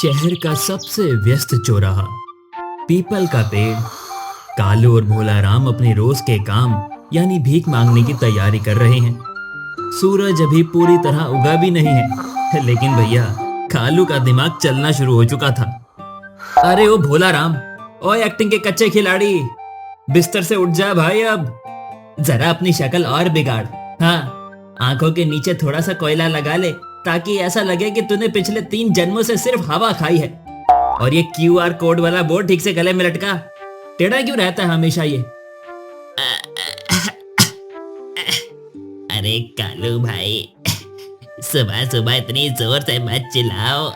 शहर का सबसे व्यस्त चौराहा, पीपल का पेड़। कालू और भोला राम अपने रोज के काम यानी भीख मांगने की तैयारी कर रहे हैं। सूरज अभी पूरी तरह उगा भी नहीं है, लेकिन भैया कालू का दिमाग चलना शुरू हो चुका था। अरे ओ भोला राम, ओ एक्टिंग के कच्चे खिलाड़ी, बिस्तर से उठ जा भाई, अब जरा अपनी शक्ल और बिगाड़। हाँ, आंखों के नीचे थोड़ा सा कोयला लगा ले ताकि ऐसा लगे कि तूने पिछले 3 जन्मों से सिर्फ हवा खाई है। और ये QR कोड वाला बोर्ड ठीक से गले में लटका। टेढ़ा क्यों रहता है हमेशा ये? अरे कालू भाई, सुबह सुबह इतनी जोर से मत चिल्लाओ,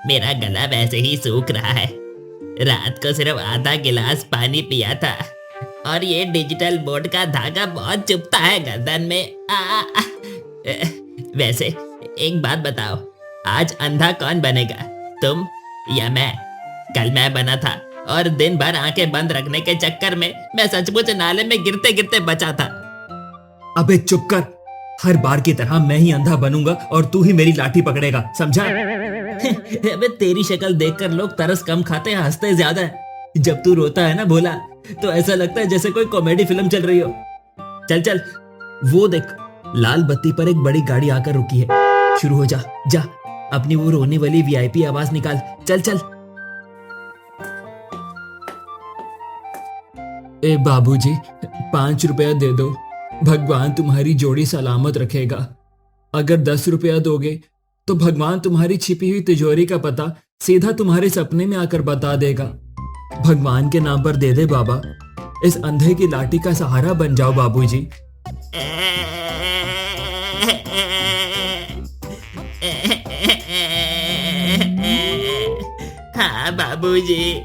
मेरा गला वैसे ही सूख रहा है। रात को सिर्फ आधा गिलास पानी पिया था और ये डिजिटल बोर्ड का धागा बहुत चुभता है गर्दन में। वैसे एक बात बताओ, आज अंधा कौन बनेगा, तुम या मैं? कल मैं बना था और दिन भर आंखें बंद रखने के चक्कर में मैं सचमुच नाले में गिरते गिरते बचा था। अबे चुप कर, हर बार की तरह मैं ही अंधा बनूंगा और तू ही मेरी लाठी पकड़ेगा, समझा? अबे तेरी शक्ल देखकर लोग तरस कम खाते हैं, हंसते ज्यादा है। जब तू रोता है ना भोला, तो ऐसा लगता है जैसे कोई कॉमेडी फिल्म चल रही हो। चल चल, वो देख, लाल बत्ती पर एक बड़ी गाड़ी आकर रुकी है। शुरू हो जा, जा अपनी वो रोने वाली VIP आवाज निकाल। चल चल। ए बाबूजी, 5 रुपया दे दो, भगवान तुम्हारी जोड़ी सलामत रखेगा। अगर 10 रुपया दोगे तो भगवान तुम्हारी छिपी हुई तिजोरी का पता सीधा तुम्हारे सपने में आकर बता देगा। भगवान के नाम पर दे दे बाबा, इस अंधे की लाठी का सहारा बन जाओ बाबूजी। हाँ बाबूजी,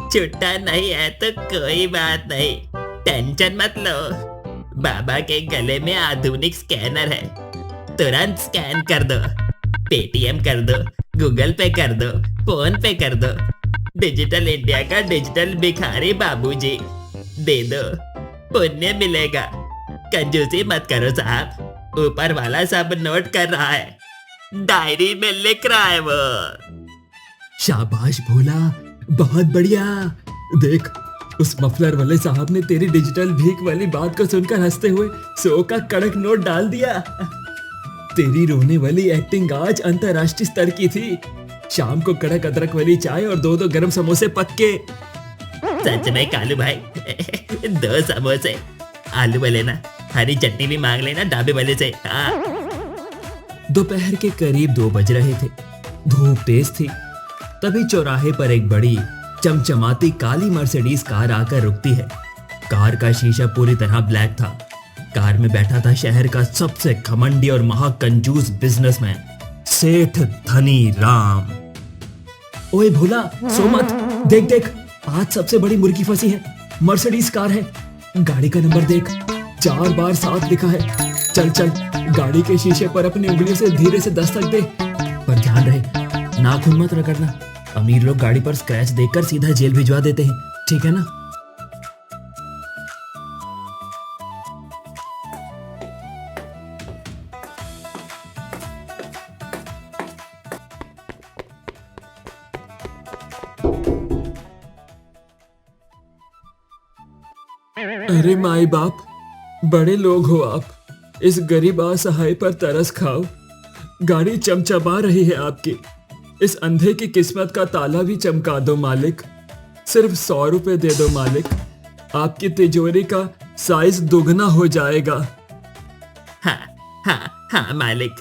छुट्टा नहीं है तो कोई बात नहीं, टेंशन मत लो। बाबा के गले में आधुनिक स्कैनर है, तुरंत स्कैन कर दो, पेटीएम कर दो, गूगल पे कर दो, फोन पे कर दो। डिजिटल इंडिया का डिजिटल भिखारी बाबूजी, दे दो, पुण्य मिलेगा। कंजूसी मत करो साहब, ऊपर वाला सब नोट कर रहा है, डायरी में लिख रहा है वो। शाबाश भोला, बहुत बढ़िया। देख, उस मफलर वाले साहब ने तेरी डिजिटल भीख वाली बात को सुनकर हंसते हुए 100 का कड़क नोट डाल दिया। तेरी रोने वाली एक्टिंग आज अंतरराष्ट्रीय स्तर की थी। शाम को कड़क अदरक वाली चाय और 2 गरम समोसे पक्के। सच में कालू भाई, 2 समोसे, आलू वाले ना, हरी चटनी भी मांग लेना ढाबे वाले से। दोपहर के करीब 2 बज रहे थे, धूप तेज थी। तभी चौराहे पर एक बड़ी चमचमाती काली मर्सिडीज कार आकर रुकती है। कार का शीशा पूरी तरह ब्लैक था। कार में बैठा था शहर का सबसे घमंडी और महाकंजूस बिजनेसमैन, सेठ धनी राम। ओए भोला, सो मत, देख देख, आज सबसे बड़ी मुर्गी फंसी है। मर्सिडीज कार है, गाड़ी का नंबर देख, 4 बार 7 लिखा है। चल चल, गाड़ी के शीशे पर अपनी उंगलियों से धीरे से दस्तक दे, पर ध्यान रहे नाखून मत रगड़ना। अमीर लोग गाड़ी पर स्क्रैच देखकर सीधा जेल भिजवा देते हैं, ठीक है ना? अरे माई बाप, बड़े लोग हो आप, इस गरीब असहाय पर तरस खाओ। गाड़ी चमचमा रही है आपकी, इस अंधे की किस्मत का ताला भी चमका दो मालिक। सिर्फ 100 रुपए दे दो मालिक, आपकी तिजोरी का साइज दुगना हो जाएगा। हाँ हाँ हाँ मालिक,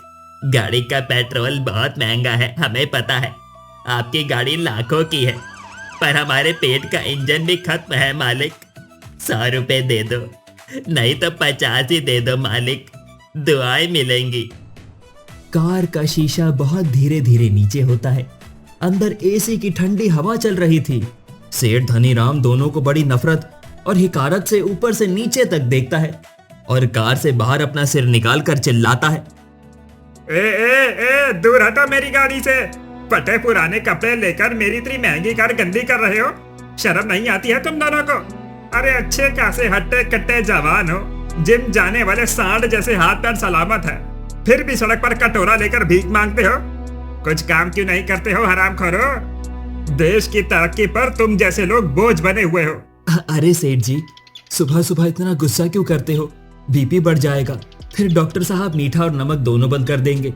गाड़ी का पेट्रोल बहुत महंगा है, हमें पता है। आपकी गाड़ी लाखों की है, पर हमारे पेट का इंजन भी खत्म है मालिक। 100 रुपए दे दो, नहीं तो 50 ही दे दो मालिक, दुआएं मिलेंगी। कार का शीशा बहुत धीरे धीरे नीचे होता है। अंदर AC की ठंडी हवा चल रही थी। सेठ धनीराम दोनों को बड़ी नफरत और हिकारत से ऊपर से नीचे तक देखता है और कार से बाहर अपना सिर निकाल कर चिल्लाता है, ए, दूर हटो मेरी गाड़ी से। फटे पुराने कपड़े लेकर मेरी इतनी महंगी कार गंदी कर रहे हो, शर्म नहीं आती है तुम दोनों को? अरे अच्छे खासे हट्टे कट्टे जवान हो, जिम जाने वाले सांड जैसे हाथ पैर सलामत है, फिर भी सड़क पर कटोरा लेकर भीख मांगते हो। कुछ काम क्यों नहीं करते हो हरामखोरो? देश की तरक्की पर तुम जैसे लोग बोझ बने हुए हो। अरे सेठ जी, सुबह सुबह इतना गुस्सा क्यों करते हो? बीपी बढ़ जाएगा, फिर डॉक्टर साहब मीठा और नमक दोनों बंद कर देंगे।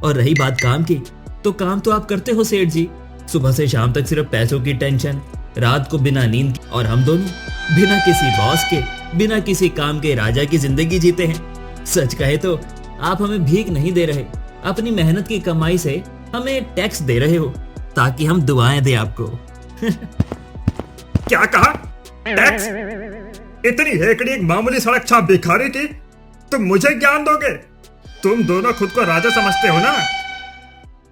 और रही बात काम की, तो काम तो आप करते हो सेठ जी। सुबह से शाम तक सिर्फ पैसों की टेंशन, रात को बिना नींद की, और हम दोनों बिना किसी बॉस के, बिना किसी काम के राजा की जिंदगी जीते हैं। सच कहे तो आप हमें भीख नहीं दे रहे, अपनी मेहनत की कमाई से हमें टैक्स दे रहे हो ताकि हम दुआएं दें आपको। क्या कहा? टैक्स? इतनी हेकड़ी एक मामूली सड़क छाप भिखारी की तुम मुझे ज्ञान दोगे? तुम दोनों खुद को राजा समझते हो ना?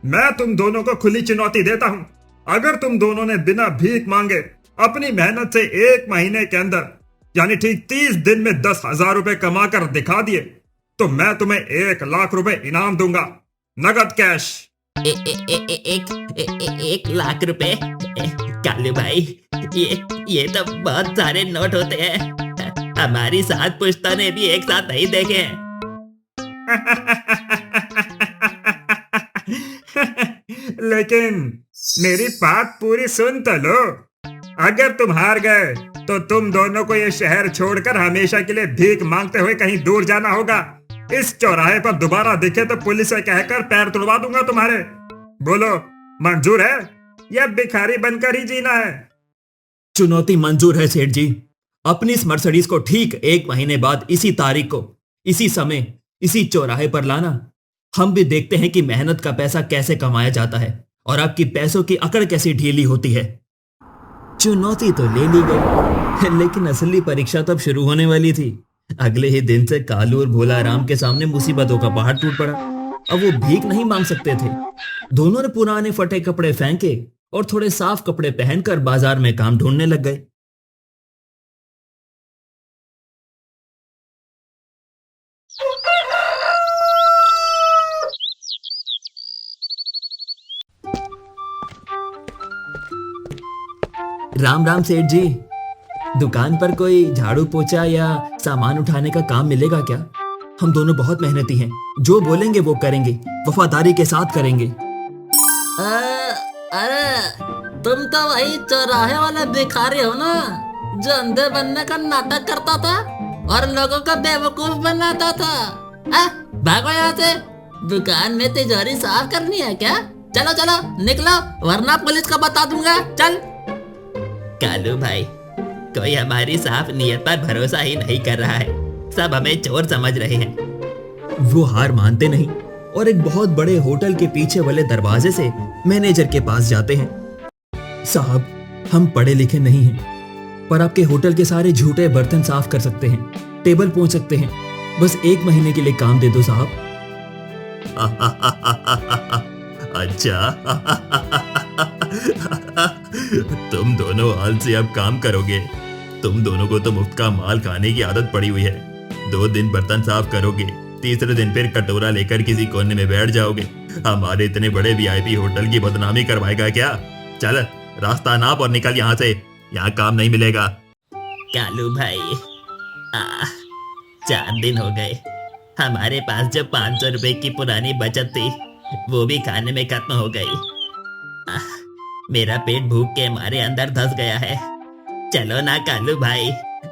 मैं तुम दोनों को खुली चुनौती देता हूं। अगर तुम दोनों ने बिना भीख मांगे अपनी मेहनत से 1 महीने के अंदर, यानी ठीक 30 दिन में 10,000 रुपए कमा कर दिखा दिए, तो मैं तुम्हें 1 लाख रुपए इनाम दूंगा, नगद कैश। 1 लाख रुपए? कालू भाई, ये तो बहुत सारे नोट होते हैं। हमारी 7 पुश्तों ने भी एक साथ नहीं देखे हैं। लेकिन मेरी बात पूरी सुन तो लो। अगर तुम हार गए तो तुम दोनों को ये शहर छोड़कर हमेशा के लिए भीख मांगते हुए कहीं दूर जाना होगा। इस चौराहे पर दोबारा दिखे तो पुलिस से कहकर पैर तुड़वा दूंगा तुम्हारे। बोलो, मंजूर है या भिखारी बनकर ही जीना है? चुनौती मंजूर है सेठ जी। अपनी इस मर्सिडीज को ठीक 1 महीने बाद इसी तारीख को, इसी समय, इसी चौराहे पर लाना। हम भी देखते हैं कि मेहनत का पैसा कैसे कमाया जाता है और आपकी पैसों की अकड़ कैसी ढीली होती है। चुनौती तो ले ली गई, लेकिन असली परीक्षा तब शुरू होने वाली थी। अगले ही दिन से कालू और भोला राम के सामने मुसीबतों का पहाड़ टूट पड़ा। अब वो भीख नहीं मांग सकते थे। दोनों ने पुराने फटे कपड़े फेंके और थोड़े साफ कपड़े पहनकर बाजार में काम ढूंढने लग गए। राम राम सेठ जी, दुकान पर कोई झाड़ू पोछा या सामान उठाने का काम मिलेगा क्या? हम दोनों बहुत मेहनती हैं, जो बोलेंगे वो करेंगे, वफादारी के साथ करेंगे। अरे तुम तो वही चौराहे वाला भिखारी हो ना, जो अंधे बनने का नाटक करता था और लोगों को बेवकूफ बनाता था। भागो यहाँ से, दुकान में तिजोरी साफ करनी है क्या? चलो चलो निकलो, वरना पुलिस को बता दूंगा। चल। कालू भाई, कोई हमारी साफ नीयत पर भरोसा ही नहीं कर रहा है। सब हमें चोर समझ रहे हैं। वो हार मानते नहीं और एक बहुत बड़े होटल के पीछे वाले दरवाजे से मैनेजर के पास जाते हैं। साहब, हम पढ़े लिखे नहीं हैं, पर आपके होटल के सारे झूठे बर्तन साफ कर सकते हैं, टेबल पोंछ सकते हैं। बस 1 महीने के लिए काम दे दो साहब। अच्छा, तुम दोनों हाल से अब काम करोगे। तुम दोनों को तो मुफ्त का माल खाने की आदत पड़ी हुई है। 2 दिन बर्तन साफ करोगे, तीसरे दिन फिर कटोरा लेकर किसी कोने में बैठ जाओगे। हमारे इतने बड़े VIP होटल की बदनामी करवाएगा क्या? चल, रास्ता नाप और निकल यहाँ से, यहाँ काम नहीं मिलेगा। कालू भाई, 4 दिन हो गए। हमारे पास जो 500 रुपए की पुरानी बचत थी, वो भी खाने में खत्म हो गई। मेरा पेट भूख के मारे अंदर धंस गया है। चलो ना कालू भाई,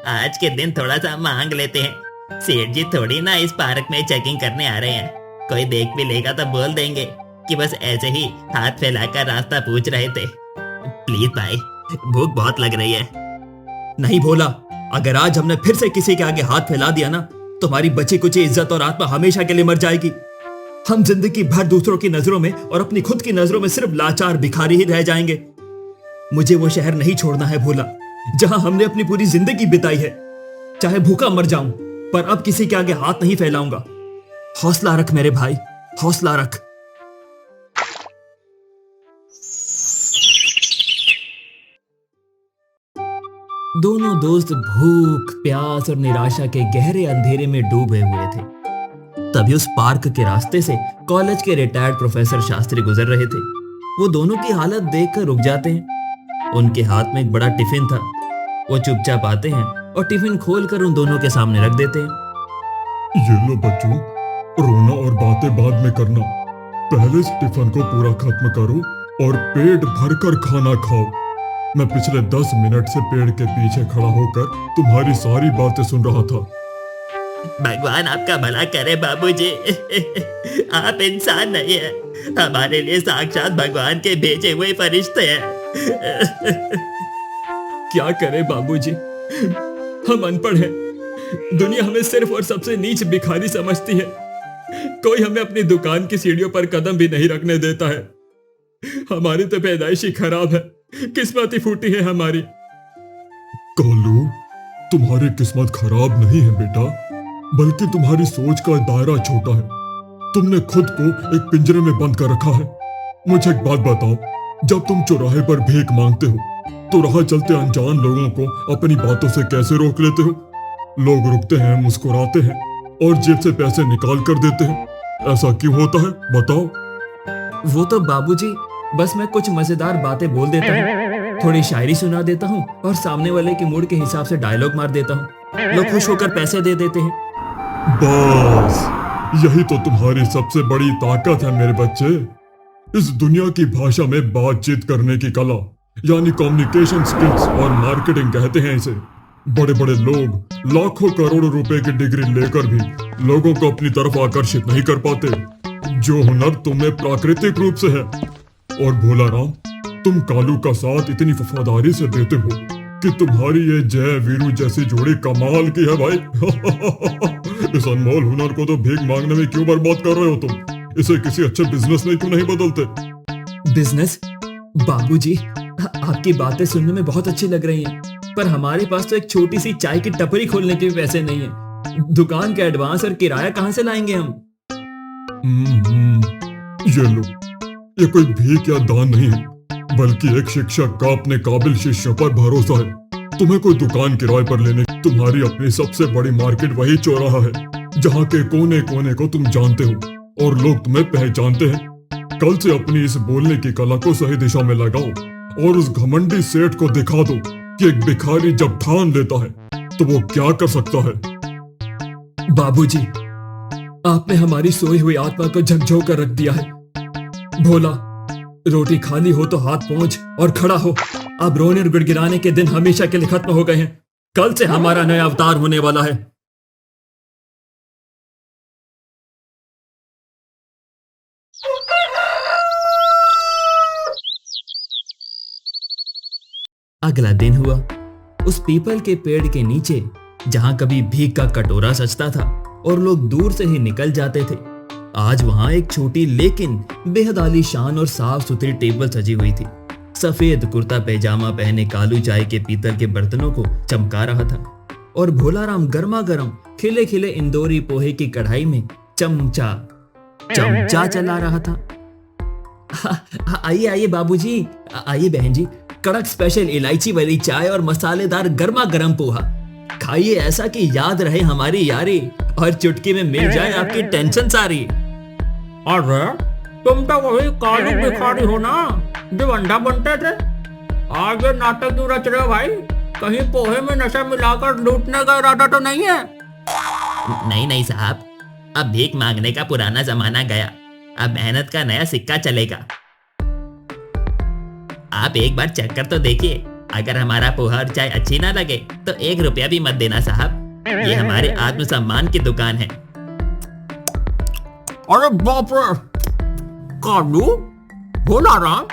आज के दिन थोड़ा सा मांग लेते हैं। सेठ जी थोड़ी ना इस पार्क में चेकिंग करने आ रहे हैं। कोई देख भी लेगा तो बोल देंगे कि बस ऐसे ही हाथ फैलाकर रास्ता पूछ रहे थे। प्लीज भाई, भूख बहुत लग रही है। नहीं भोला, अगर आज हमने फिर से किसी के आगे हाथ फैला दिया ना, तुम्हारी बची कुची इज्जत और आत्मा हमेशा के लिए मर जाएगी। हम जिंदगी भर दूसरों की नजरों में और अपनी खुद की नजरों में सिर्फ लाचार भिखारी ही रह जाएंगे। मुझे वो शहर नहीं छोड़ना है भोला, जहां हमने अपनी पूरी जिंदगी बिताई है। चाहे भूखा मर जाऊं, पर अब किसी के आगे हाथ नहीं फैलाऊंगा। हौसला रख मेरे भाई, हौसला रख। दोनों दोस्त भूख, प्यास और निराशा के गहरे अंधेरे में डूबे हुए थे। तभी उस पार्क के रास्ते से कॉलेज के रिटायर्ड प्रोफेसर शास्त्री गुजर रहे थे। वो दोनों की हालत देखकर रुक जाते हैं। उनके हाथ में एक बड़ा टिफिन था। वो चुपचाप आते हैं और टिफिन खोलकर उन दोनों के सामने रख देते हैं। ये लो बच्चों, रोना और बातें बाद में करना। पहले इस टिफिन को पूरा खत्म करो और पेट भरकर खाना खाओ। मैं पिछले 10 मिनट से पेड़ के पीछे खड़ा होकर तुम्हारी सारी बातें सुन रहा था। भगवान आपका भला करे बाबूजी। आप इंसान नहीं है, हमारे लिए साक्षात भगवान के भेजे हुए फरिश्ते हैं। क्या करें बाबूजी, हम अनपढ़ हैं। दुनिया हमें सिर्फ और सबसे नीच भिखारी समझती है। कोई हमें अपनी दुकान की सीढ़ियों पर कदम भी नहीं रखने देता है। हमारी तो पैदाइश ही खराब है, किस्मत ही फूटी है हमारी। कालू, तुम्हारी किस्मत खराब नहीं है बेटा, बल्कि तुम्हारी सोच का दायरा छोटा है। तुमने खुद को एक पिंजरे में बंद कर रखा है। मुझे एक बात बताओ, जब तुम चौराहे पर भीख मांगते हो तो राह चलते अनजान लोगों को अपनी बातों से कैसे रोक लेते हो? लोग रुकते हैं, मुस्कुराते हैं और जेब से पैसे निकाल कर देते हैं। ऐसा क्यों होता है, बताओ। वो तो बाबूजी, बस मैं कुछ मजेदार बातें बोल देता हूँ, थोड़ी शायरी सुना देता हूँ और सामने वाले के मूड के हिसाब से डायलॉग मार देता हूँ। लोग खुश होकर पैसे दे देते हैं। बस यही तो तुम्हारी सबसे बड़ी ताकत है मेरे बच्चे। इस दुनिया की भाषा में बातचीत करने की कला, यानी कम्युनिकेशन स्किल्स और मार्केटिंग कहते हैं इसे। बड़े बड़े लोग लाखों करोड़ों रुपए की डिग्री लेकर भी लोगों को अपनी तरफ आकर्षित नहीं कर पाते। जो हुनर तुम्हें प्राकृतिक रूप से है। और भोला राम, तुम कालू का साथ इतनी वफादारी से देते हो कि तुम्हारी ये जय वीरू जैसी जोड़ी कमाल की है भाई। इस अनमोल हुनर को तो भीख मांगने में क्यों बर्बाद कर रहे हो तुम? इसे किसी अच्छे बिजनेस में क्यों नहीं बदलते? बिजनेस? बाबूजी, आपकी बातें सुनने में बहुत अच्छी लग रही हैं, पर हमारे पास तो एक छोटी सी चाय की टपरी खोलने के भी पैसे नहीं है। दुकान के एडवांस और किराया कहां से लाएंगे हम? ये लो, ये कोई भीख या दान नहीं है, बल्कि एक शिक्षक का अपने काबिल शिष्यों पर भरोसा है। तुम्हें कोई दुकान किराए पर लेने, तुम्हारी अपनी सबसे बड़ी मार्केट वही चौराहा है, जहाँ के कोने कोने को तुम जानते हो और लोग तुम्हें पहचानते हैं। कल से अपनी इस बोलने की कला को सही दिशा में लगाओ और उस घमंडी सेठ को दिखा दो कि एक भिखारी जब ठान लेता है तो वो क्या कर सकता है। बाबूजी, आपने हमारी सोई हुई आत्मा को झकझोर कर रख दिया है। भोला, रोटी खाली हो तो हाथ पहुंच और खड़ा हो। अब रोने और गिड़गिड़ाने के दिन हमेशा के लिए खत्म हो गए हैं। कल से हमारा नया अवतार होने वाला है। अगला दिन हुआ। उस पीपल के पेड़ के नीचे, जहां कभी भीख का कटोरा सजता था और लोग दूर से ही निकल जाते थे, आज वहां एक छोटी लेकिन बेहद आलीशान और साफ सुथरी टेबल सजी हुई थी। सफेद कुर्ता पैजामा पहने कालू चाय के पीतल के बर्तनों को चमका रहा था और भोलाराम गर्मा गर्म खिले खिले इंदौरी पोहे की कढ़ाई में चमचा चला रहा था। आइए आइए बाबूजी, आइए बहन जी, कड़क स्पेशल इलायची वाली चाय और मसालेदार गर्मा गर्म पोहा खाइए, ऐसा कि याद रहे हमारी यारी और चुटकी में मिल जाए आपकी टेंशन सारी। अरे तुम तो वही कालू भिखारी हो ना जो अंडा बनते थे। आज ये नाटक क्यों रच रहे हो भाई? कहीं पोहे में नशा मिलाकर लूटने का इरादा तो नहीं है? नहीं नहीं साहब, अब भीख मांगने का पुराना जमाना गया, अब मेहनत का नया सिक्का चलेगा। आप एक बार चेक कर तो देखिए, अगर हमारा पोहा और चाय अच्छी ना लगे तो 1 रुपया भी मत देना साहब, ये हमारे आत्मसम्मान की दुकान है। अरे बाप रे, कालू, भोलाराम,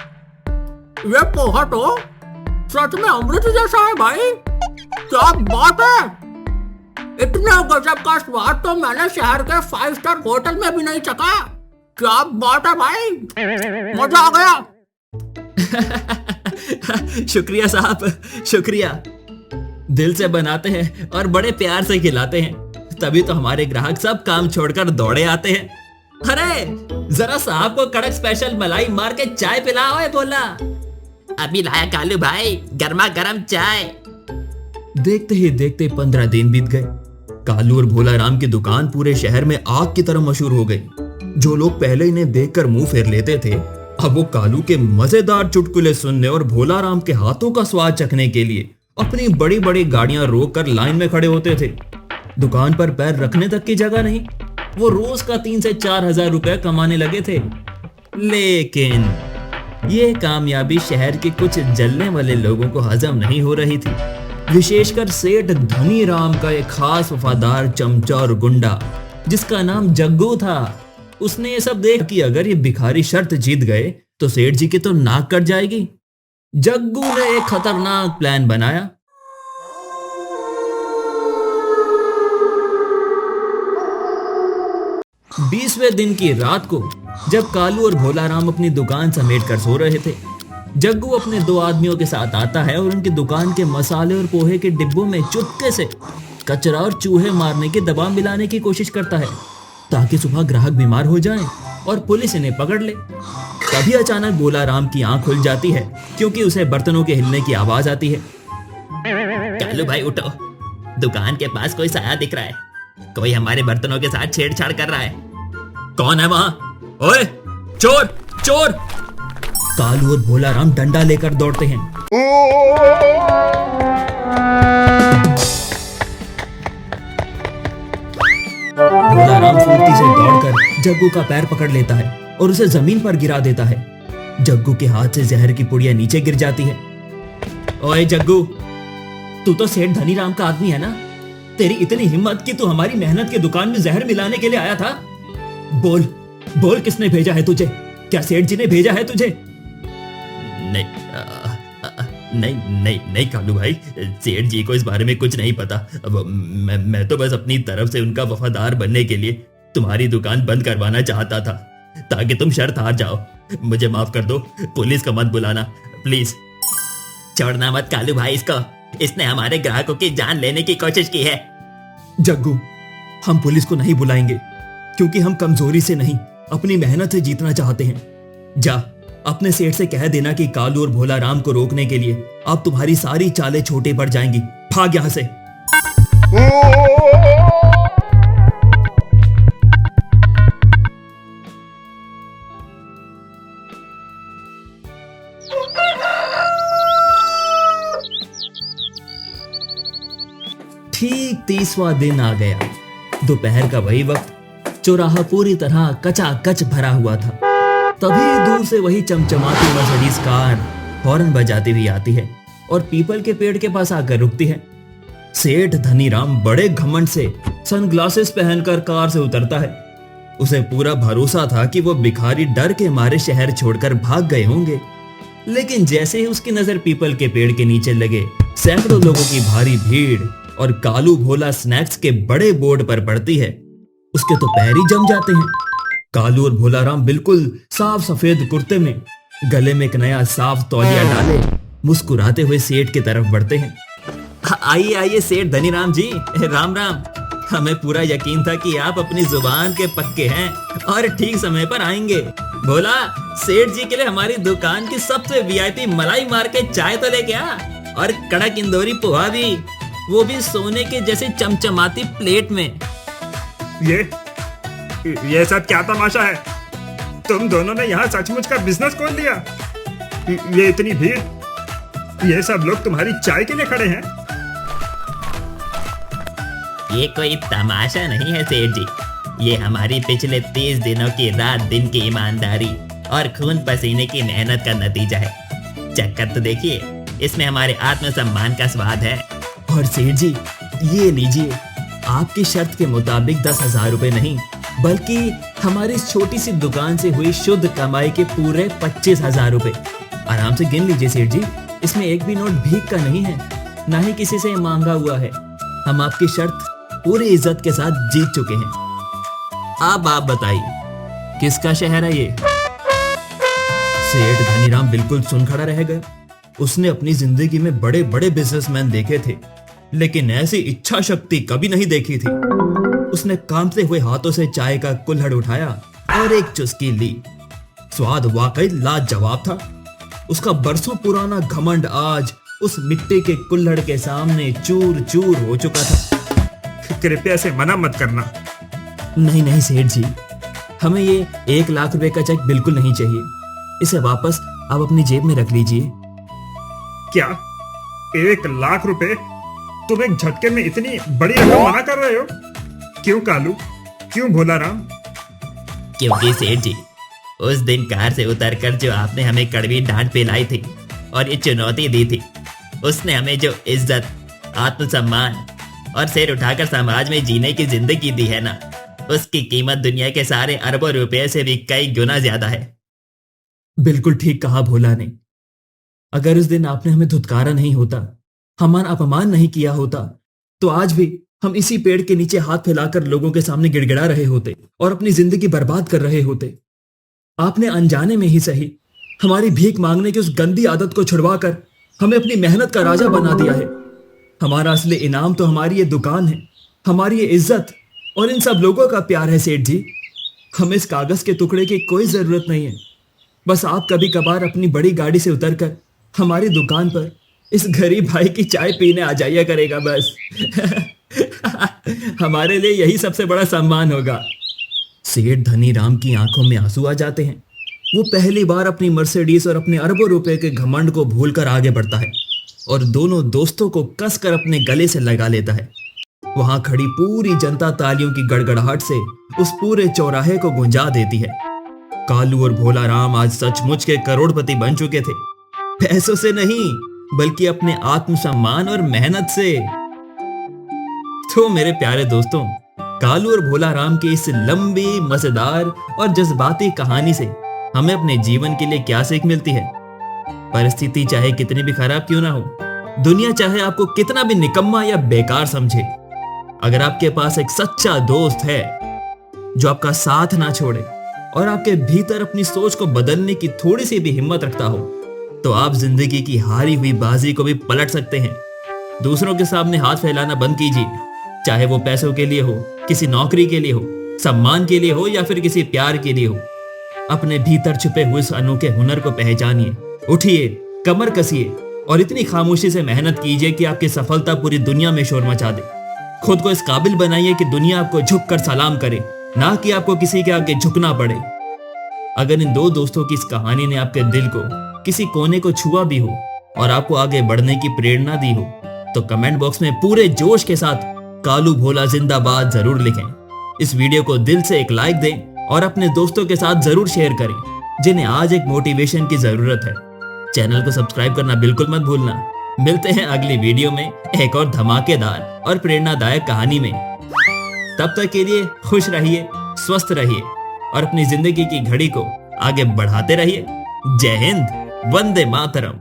ये पोहा तो सच में अमृत जैसा है भाई। क्या बात है! इतना गजब का स्वाद तो मैंने शहर के 5 स्टार होटल में भी नहीं चखा। क्या बात है भाई, मजा आ गया। शुक्रिया साहब, शुक्रिया। दिल से बनाते हैं और बड़े प्यार से खिलाते हैं, तभी तो हमारे ग्राहक सब काम छोड़कर दौड़े आते हैं। अरे जरा साहब को कड़क स्पेशल मलाई मार के चाय पिलाओ। है बोला, अभी लाया कालू भाई, गर्मा गर्म चाय। देखते ही देखते 15 दिन बीत गए। कालू और भोलाराम की दुकान पूरे शहर में आग की तरह मशहूर हो गई। जो लोग पहले इन्हें देखकर मुंह फेर लेते थे, अब वो कालू के मजेदार चुटकुले सुनने और भोलाराम के हाथों का स्वाद चखने के लिए अपनी बड़ी बड़ी गाड़ियां रोककर लाइन में खड़े होते थे। दुकान पर पैर रखने तक की जगह नहीं। वो रोज का 3 से 4 हजार रुपए कमाने लगे थे। लेकिन ये कामयाबी शहर के कुछ जलने वाले लोगों को हजम नहीं हो रही थी, विशेषकर सेठ धनी राम का एक खास वफादार चमचा और गुंडा जिसका नाम जग्गू था। उसने ये सब देख कि अगर ये भिखारी शर्त जीत गए तो सेठ जी की तो नाक कट जाएगी। जग्गू ने एक खतरनाक प्लान बनाया। बीसवें दिन की रात को जब कालू और भोला राम अपनी दुकान समेट कर सो रहे थे, जग्गू अपने दो आदमियों के साथ आता है और उनकी दुकान के मसाले और पोहे के डिब्बों में चुपके से कचरा और चूहे मारने की दवा मिलाने की कोशिश करता है ताकि सुबह ग्राहक बीमार हो जाएं और पुलिस इन्हें पकड़ ले। तभी अचानक भोला राम की आंख खुल जाती है क्योंकि उसे बर्तनों के हिलने की आवाज आती है। कालू भाई उठो, दुकान के पास कोई साया दिख रहा है, कोई हमारे बर्तनों के साथ छेड़छाड़ कर रहा है। कौन है वहां? ओए चोर चोर! कालू और भोला राम डंडा लेकर दौड़ते हैं। भोला राम फुर्ती से दौड़कर जग्गू का पैर पकड़ लेता है और उसे जमीन पर गिरा देता है। जग्गू के हाथ से जहर की पुड़िया नीचे गिर जाती है। ओए जग्गू, तू तो सेठ धनी राम का आदमी है ना? तेरी इतनी हिम्मत कि तू हमारी मेहनत की दुकान में जहर मिलाने के लिए आया था? बोल बोल, किसने भेजा है तुझे? क्या सेठ जी ने भेजा है तुझे? नहीं नहीं नहीं कालू भाई, सेठ जी को इस बारे में कुछ नहीं पता। मैं तो बस अपनी तरफ से उनका वफादार बनने के लिए तुम्हारी दुकान बंद करवाना चाहता था ताकि तुम शर्त हार जाओ। मुझे माफ कर दो, पुलिस को मत बुलाना प्लीज। छोड़ना मत कालू भाई इसको, इसने हमारे ग्राहकों की जान लेने की कोशिश की है। जग्गू, हम पुलिस को नहीं बुलाएंगे क्योंकि हम कमजोरी से नहीं, अपनी मेहनत से जीतना चाहते हैं। जा अपने सेठ से कह देना कि कालू और भोला राम को रोकने के लिए अब तुम्हारी सारी चालें छोटे पड़ जाएंगी। भाग यहां से। ठीक 30वां दिन आ गया। दोपहर का वही वक्त, चौराहा पूरी तरह कचाकच भरा हुआ था। तभी दूर से वही चमचमाती मर्सिडीज कार हॉर्न बजाती हुई आती है और पीपल के पेड़ के पास आकर रुकती है। सेठ धनीराम बड़े घमंड से सनग्लासेस पहनकर कार से उतरता है। उसे पूरा भरोसा था कि वो भिखारी डर के मारे शहर छोड़कर भाग गए होंगे, लेकिन जैसे ही उसकी नजर पीपल के पेड़ के नीचे लगे, सैकड़ों लोगों की भारी भीड़ और कालू भोला स्नैक्स के बड़े बोर्ड पर पड़ती है, उसके तो पैर ही जम जाते हैं। कालू और भोला राम बिल्कुल साफ सफेद कुर्ते में, गले में एक नया साफ तौलिया डाले, मुस्कुराते हुए सेठ की तरफ बढ़ते हैं। आइए आइए सेठ धनीराम जी, राम राम। हमें पूरा यकीन था कि आप अपनी जुबान के पक्के हैं और ठीक समय पर आएंगे। भोला, सेठ जी के लिए हमारी दुकान की सबसे वीआईपी मलाई मार के चाय तो लेके आ, और कड़क इंदौरी पोहा भी, वो भी सोने के जैसे चमचमाती प्लेट में। ये सब क्या तमाशा है? तुम दोनों ने यहाँ सचमुच का बिजनेस खोल लिया? ये इतनी भीड़, ये सब लोग तुम्हारी चाय के लिए खड़े हैं? ये कोई तमाशा नहीं है सेठ जी, ये हमारी पिछले 30 दिनों की रात दिन की ईमानदारी और खून पसीने की मेहनत का नतीजा है। चक्कर तो देखिए, इसमें हमारे आत्मसम्मान का स्वाद है। और सेठ जी, ये लीजिए, आपकी शर्त के मुताबिक 10,000 रुपए नहीं, बल्कि हमारी इस छोटी सी दुकान से हुई शुद्ध कमाई के पूरे 25,000 रुपए। आराम से गिन लीजिए सेठ जी, इसमें एक भी नोट भीख का नहीं है, ना ही किसी से मांगा हुआ है। हम आपकी शर्त पूरी इज्जत के साथ जीत चुके हैं। अब आप बताइए, किसका शहर है ये? सेठ धनीराम बिल्कुल सुन खड़ा रह गया। उसने अपनी जिंदगी में बड़े बड़े बिजनेसमैन देखे थे, लेकिन ऐसी इच्छा शक्ति कभी नहीं देखी थी। उसने कांपते हुए हाथों से चाय का कुल्हड़ उठाया और एक चुस्की ली। स्वाद वाकई लाजवाब था। उसका बरसों पुराना घमंड आज उस मिट्टी के कुल्हड़ के सामने चूर चूर हो चुका था। कृपया से मना मत करना। नहीं नहीं सेठ जी, हमें ये 1 लाख रुपए का चेक बिल्कुल नहीं चाहिए। इसे वापस आप अपनी जेब में रख लीजिए। क्या 1 लाख रुपए? तुम एक झटके में इतनी बड़ी रकम मना कर रहे हो? क्यों कालू, क्यों भोला राम? क्योंकि सेठ जी, उस दिन कार से उतरकर जो आपने हमें कड़वी डांट पिलाई थी और ये चुनौती दी थी, उसने हमें जो इज्जत, आत्मसम्मान और सिर उठाकर समाज में जीने की जिंदगी दी है ना, उसकी कीमत दुनिया के सारे अरबों रुपए से भी कई गुना ज्यादा है। बिल्कुल ठीक कहा भोला ने। अगर उस दिन आपने हमें धुतकारा नहीं होता, हमारा अपमान नहीं किया होता, तो आज भी हम इसी पेड़ के नीचे हाथ फैलाकर लोगों के सामने गिड़गिड़ा रहे होते और अपनी जिंदगी बर्बाद कर रहे होते। आपने अनजाने में ही सही हमारी भीख मांगने की उस गंदी आदत को छुड़वाकर हमें अपनी मेहनत का राजा बना दिया है। हमारा असली इनाम तो हमारी ये दुकान है, हमारी ये इज्जत और इन सब लोगों का प्यार है सेठ जी। हमें इस कागज के टुकड़े की कोई जरूरत नहीं है। बस आप कभी कभार अपनी बड़ी गाड़ी से उतरकर हमारी दुकान पर इस गरीब भाई की चाय पीने आ जाइए करेगा बस। हमारे लिए यही सबसे बड़ा सम्मान होगा। सेठ धनी राम की आंखों में आंसू आ जाते हैं। वो पहली बार अपनी मर्सिडीज और अपने अरबों रुपए के घमंड को भूलकर आगे बढ़ता है और दोनों दोस्तों को कसकर अपने गले से लगा लेता है। वहां खड़ी पूरी जनता तालियों की गड़गड़ाहट से उस पूरे चौराहे को गुंजा देती है। कालू और भोला राम आज सचमुच के करोड़पति बन चुके थे, पैसों से नहीं बल्कि अपने आत्मसम्मान और मेहनत से। तो मेरे प्यारे दोस्तों, कालू और भोला राम की इस लंबी, मजेदार और जज्बाती कहानी से हमें अपने जीवन के लिए क्या सीख मिलती है? परिस्थिति चाहे कितनी भी खराब क्यों ना हो, दुनिया चाहे आपको कितना भी निकम्मा या बेकार समझे, अगर आपके पास एक सच्चा दोस्त है जो आपका साथ ना छोड़े और आपके भीतर अपनी सोच को बदलने की थोड़ी सी भी हिम्मत रखता हो, तो आप जिंदगी की हारी हुई बाजी को भी पलट सकते हैं। दूसरों के सामने हाथ फैलाना बंद कीजिए, चाहे वो पैसों के लिए हो, किसी नौकरी के लिए हो, सम्मान के लिए हो या फिर किसी प्यार के लिए हो। अपने भीतर छुपे हुए इस अनोखे हुनर को पहचानिए, उठिए, कमर कसिए और इतनी खामोशी से मेहनत कीजिए कि आपकी सफलता पूरी दुनिया में शोर मचा दे। खुद को इस काबिल बनाइए कि दुनिया आपको झुककर सलाम करे, ना कि आपको किसी के आगे झुकना पड़े। अगर इन दो दोस्तों की इस कहानी ने आपके दिल को किसी कोने को छुआ भी हो और आपको आगे बढ़ने की प्रेरणा दी हो, तो कमेंट बॉक्स में पूरे जोश के साथ कालू भोला जिंदाबाद जरूर लिखें। इस वीडियो को दिल से एक लाइक दें और अपने दोस्तों के साथ जरूर शेयर करें जिन्हें आज एक मोटिवेशन की जरूरत है। चैनल को सब्सक्राइब करना बिल्कुल मत भूलना। मिलते हैं अगली वीडियो में एक और धमाकेदार और प्रेरणादायक कहानी में। तब तक के लिए खुश रहिए, स्वस्थ रहिए और अपनी जिंदगी की घड़ी को आगे बढ़ाते रहिए। जय हिंद, वंदे मातरम।